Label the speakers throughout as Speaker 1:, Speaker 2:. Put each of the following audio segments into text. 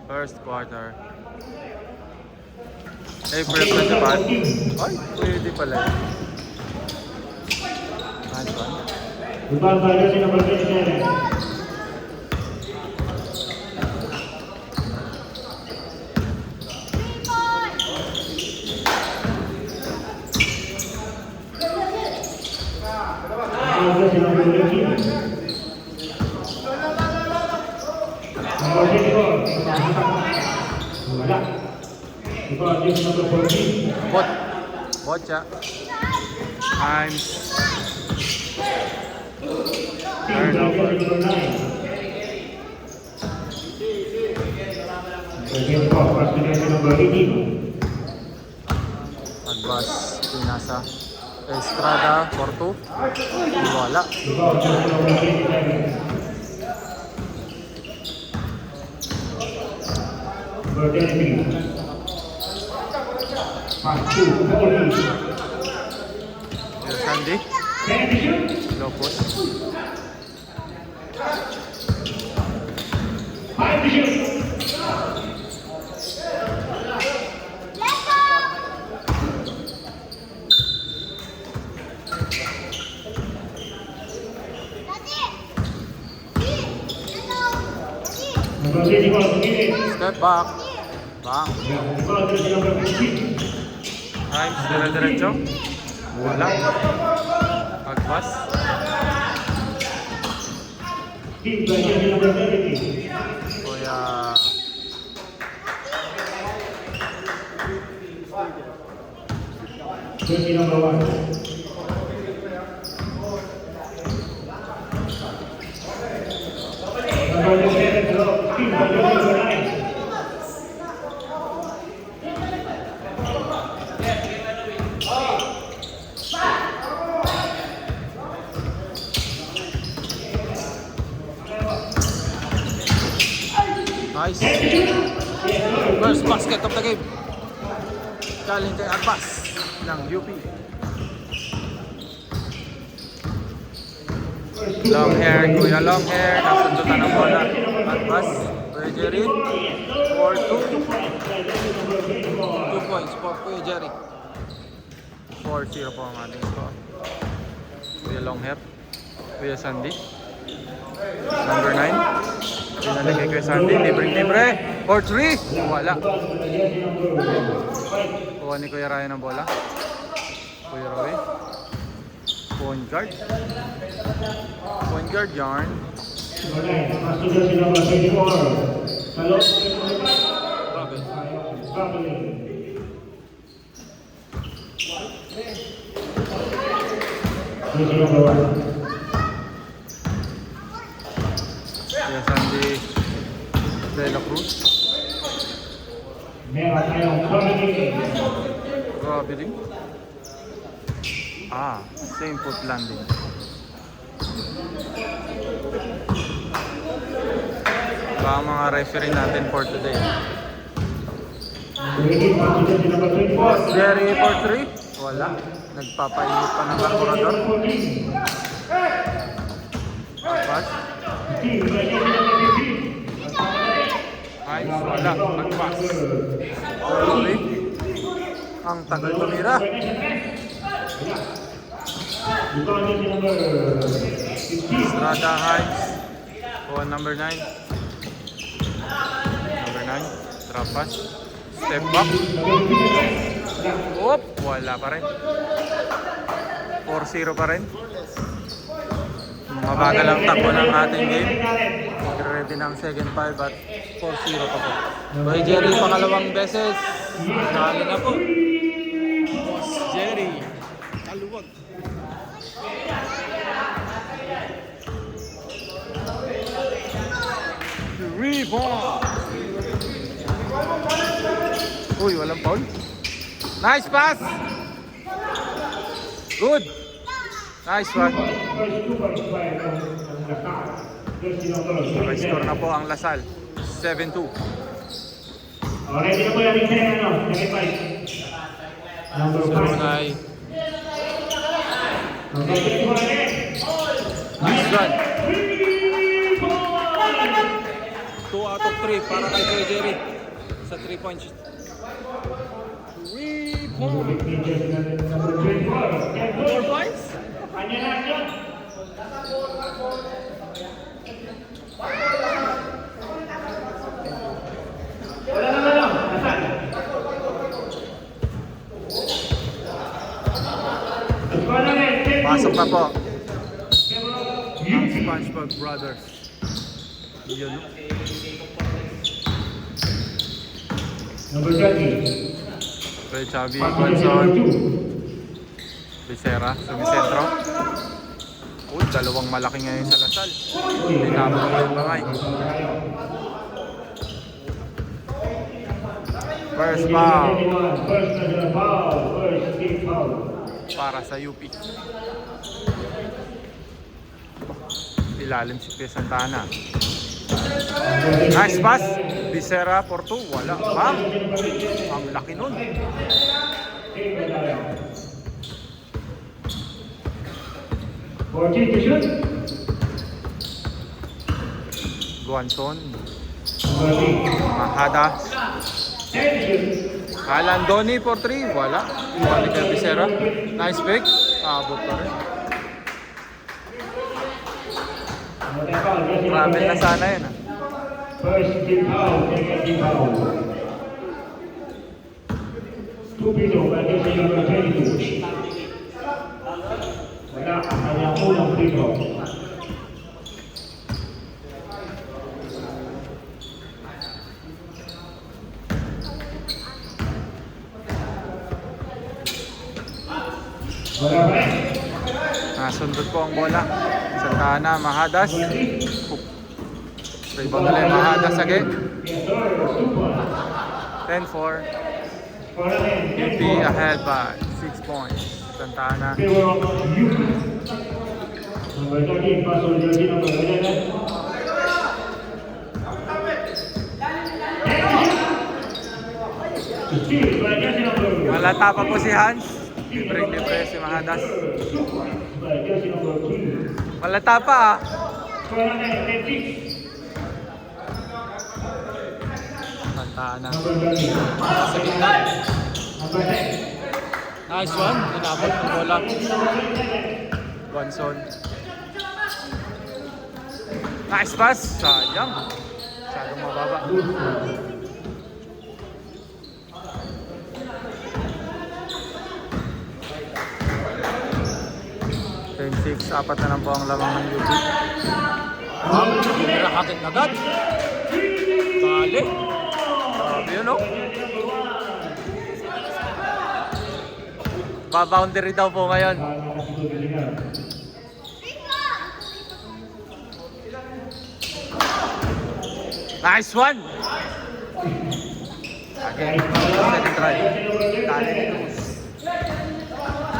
Speaker 1: First quarter. April 25. Ay, pwede pala. Nice one.
Speaker 2: Rebound by jersey number 27. Jersey number 18. Number 24. Wala. Rebound jersey number 14.
Speaker 1: Bocha. Times. Turnover.
Speaker 2: Number 9. Again, pass to jersey number 18.
Speaker 1: Advance. Pinasa. Estrada. Porto. Wala.
Speaker 2: Rebound jersey number 27. Number 23. Pass to 40.
Speaker 1: Here's Sandy. Low post. Step back. Bang. Times. Dire-diretso. Wala. Agpas. Kuya.
Speaker 2: Jersey number 1. Number 7, drop. Team by jersey number 9.
Speaker 1: Nice. First basket of the game. Galing kay Agpas ng UP. Long hair, Kuya Long hair. Nasundutan ng bola. Agpas. Kuya Jerry. 4-2. 2 points for Kuya Jerry. 4-0 po ang ating score. Kuya Long hair. Kuya Sandy. Number 9. Pinalik kay Kuya Sandy, libre-libre. 4-3. Wala. Kuha ni Kuya Ryan ang bola. Kuya Roy. Point guard. Point guard yarn. Kuya Sandy De La Cruz. Grabe din. Same foot landing. Baka mga referee natin for today. Jerry for 3. Wala. Nagpapainit pa ng carburetor. Pass. Nice, wala. Nag-pass. Okay. Ang tagal tumira. Estrada Hines. Number 9. Number 9. Drop pass. Step back. Oop, wala pa rin. 4-0 pa rin. Mabagal ang takbo ng ating game. Ready ng second 5 at 4-0 pa po. Boy Jerry, pangalawang beses. Sali na po. Boss Jerry. Kaluwag. Rebound. Uy, walang foul. Nice pass. Good. Nice one. Okay, score na po ang Lasal. 7-2.
Speaker 2: Ready na po yung second 5. Number 5.
Speaker 1: Nice run. 2 out of 3 para kay Kuya Jerry sa 3 points. 3
Speaker 2: Number
Speaker 1: points.
Speaker 2: 15, jersey number 24.
Speaker 1: 4 points?
Speaker 2: Kanya na yan. Wala na lang. Nasaan? Score na rin. 10-2.
Speaker 1: Pasok na po.
Speaker 2: Yup.
Speaker 1: SpongeBob Brothers. Yun.
Speaker 2: Number 20.
Speaker 1: Kuya Chubby,
Speaker 2: Pasok na si number
Speaker 1: Gonzon,
Speaker 2: 2.
Speaker 1: Becerra, sumisentro. Uy, dalawang malaki ngayon sa Lasal. Tinapos ko yung bangay. First foul
Speaker 2: First national foul. First team foul.
Speaker 1: para sa UP. Ilalim si Kuya Santana. Nice pass. Becerra for 2. Wala. Bang! Ang laki nun.
Speaker 2: 14 to shoot.
Speaker 1: Guanzon.
Speaker 2: Number 3.
Speaker 1: Mahada.
Speaker 2: 10 to shoot.
Speaker 1: Alandoni for 3. Wala. Wala kay Becerra. Nice pick. Abot pa rin.
Speaker 2: Another foul. Jersey number
Speaker 1: Travel na
Speaker 2: 10.
Speaker 1: sana yun.
Speaker 2: First team foul. Second team foul. 2 piso by jersey number 22. Wala ang kanyang unang free throw. Wala pa rin.
Speaker 1: Nasundot po ang bola. Santana, Mahadas.
Speaker 2: Number 3.
Speaker 1: Rebound ulit, Mahadas again.
Speaker 2: Yes, sir. 2 points.
Speaker 1: 10-4.
Speaker 2: For the men,
Speaker 1: UP
Speaker 2: 10
Speaker 1: ahead by 6 points. Santana.
Speaker 2: favor of UP. Number 13, pass on jersey number 11. Steal by jersey number
Speaker 1: Malata pa po si Hans. Libre-libre si Mahadas.
Speaker 2: 2 points by jersey number 3.
Speaker 1: Malata pa ah.
Speaker 2: For the men, 10-6.
Speaker 1: Santana.
Speaker 2: Number 13.
Speaker 1: Sa gitna.
Speaker 2: Number 10.
Speaker 1: Nice one. Tinapot ng bola. Guanzon. Nice pass. Sayang. Masyadong mababa.
Speaker 2: Good score.
Speaker 1: Apat na lang po ang lamang ng UP. Nakakit na agad. Bale. Grabe yun oh. Ba-boundary daw po ngayon. Nice one! Again, second try. Tali ni Cruz.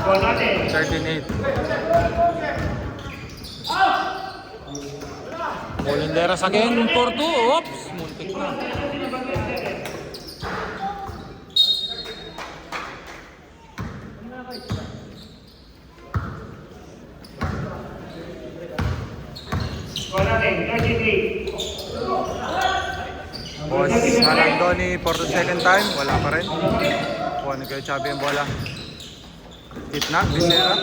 Speaker 1: 13-8. Molinderas again for 2. Oops! Muntik na. Boss Alandoni for the second time. Wala pa rin. Kuha ni Kuya Chubby ang bola. Gitna, Becerra.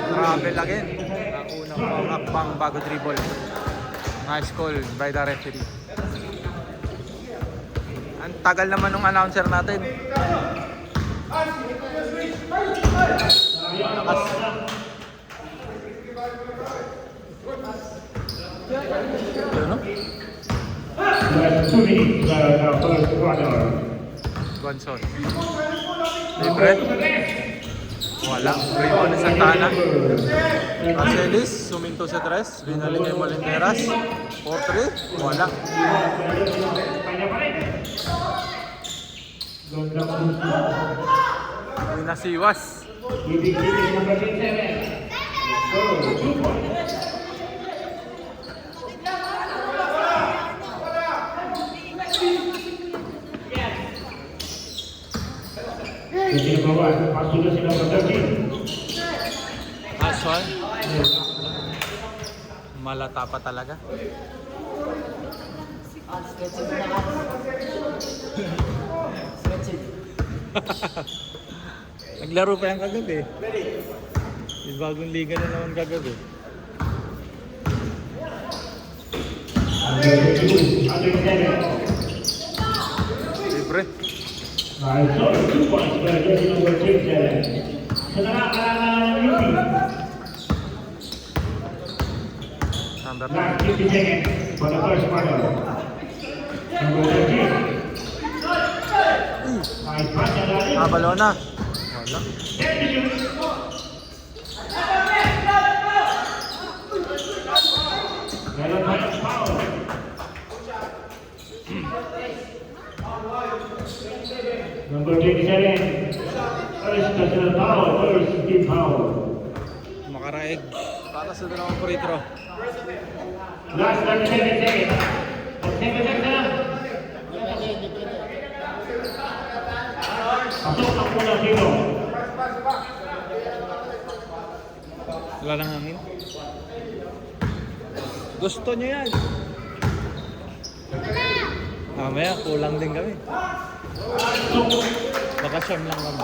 Speaker 1: Travel again. Naunang pang-akbang bago dribble. Nice call by the referee. Ang tagal naman ng announcer natin. Lakas. Yun, no?
Speaker 2: 2 minutes first quarter.
Speaker 1: Gonzon. Libre. Wala. Rebound ni Santana. Marcelis, suminto sa 3. Binalik kay Molinderas. 4-3. Wala. Pinasiwas. Last one. Malata pa talaga. Naglaro pa yan kagabi. May bagong liga na naman kagabi.
Speaker 2: Number 22, under 7.
Speaker 1: Libre.
Speaker 2: Nice shot, 2 points by jersey number 27. Sa nakakalangan ng UP.
Speaker 1: Number
Speaker 2: Last 50 seconds for the first quarter. Number 13. Nice pass na lalim.
Speaker 1: Balona. Wala.
Speaker 2: Meron pa ng foul. Number 27. First personal foul. First team foul.
Speaker 1: Makaraeg. Para sa dalawang free throw.
Speaker 2: Last 37 seconds. 37 seconds na lang. Pasok ang unang dito.
Speaker 1: Wala nang hangin. Gusto nyo yan. Mamaya, kulang din kami. Baka siyam lang kami.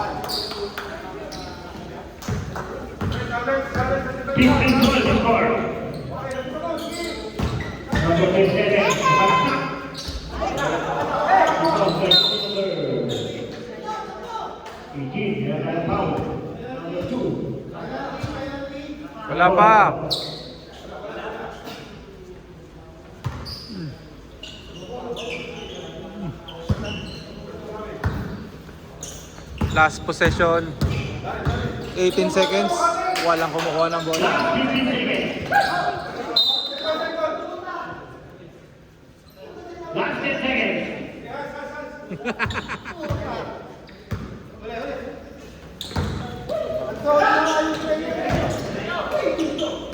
Speaker 2: 15 points score. Number 27. Nakalasak. Number 18. Meron tayong foul. Number 2.
Speaker 1: Wala pa. Last possession. 18 seconds. Walang kumukuha ng bola.
Speaker 2: 15 seconds. Last 10 seconds.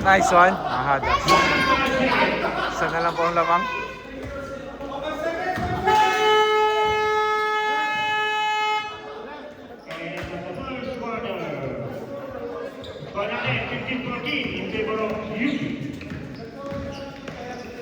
Speaker 1: Nice one. Ahada. Isa na lang po ang lamang.
Speaker 2: And for the first quarter, score natin 15-14 in favor of UP.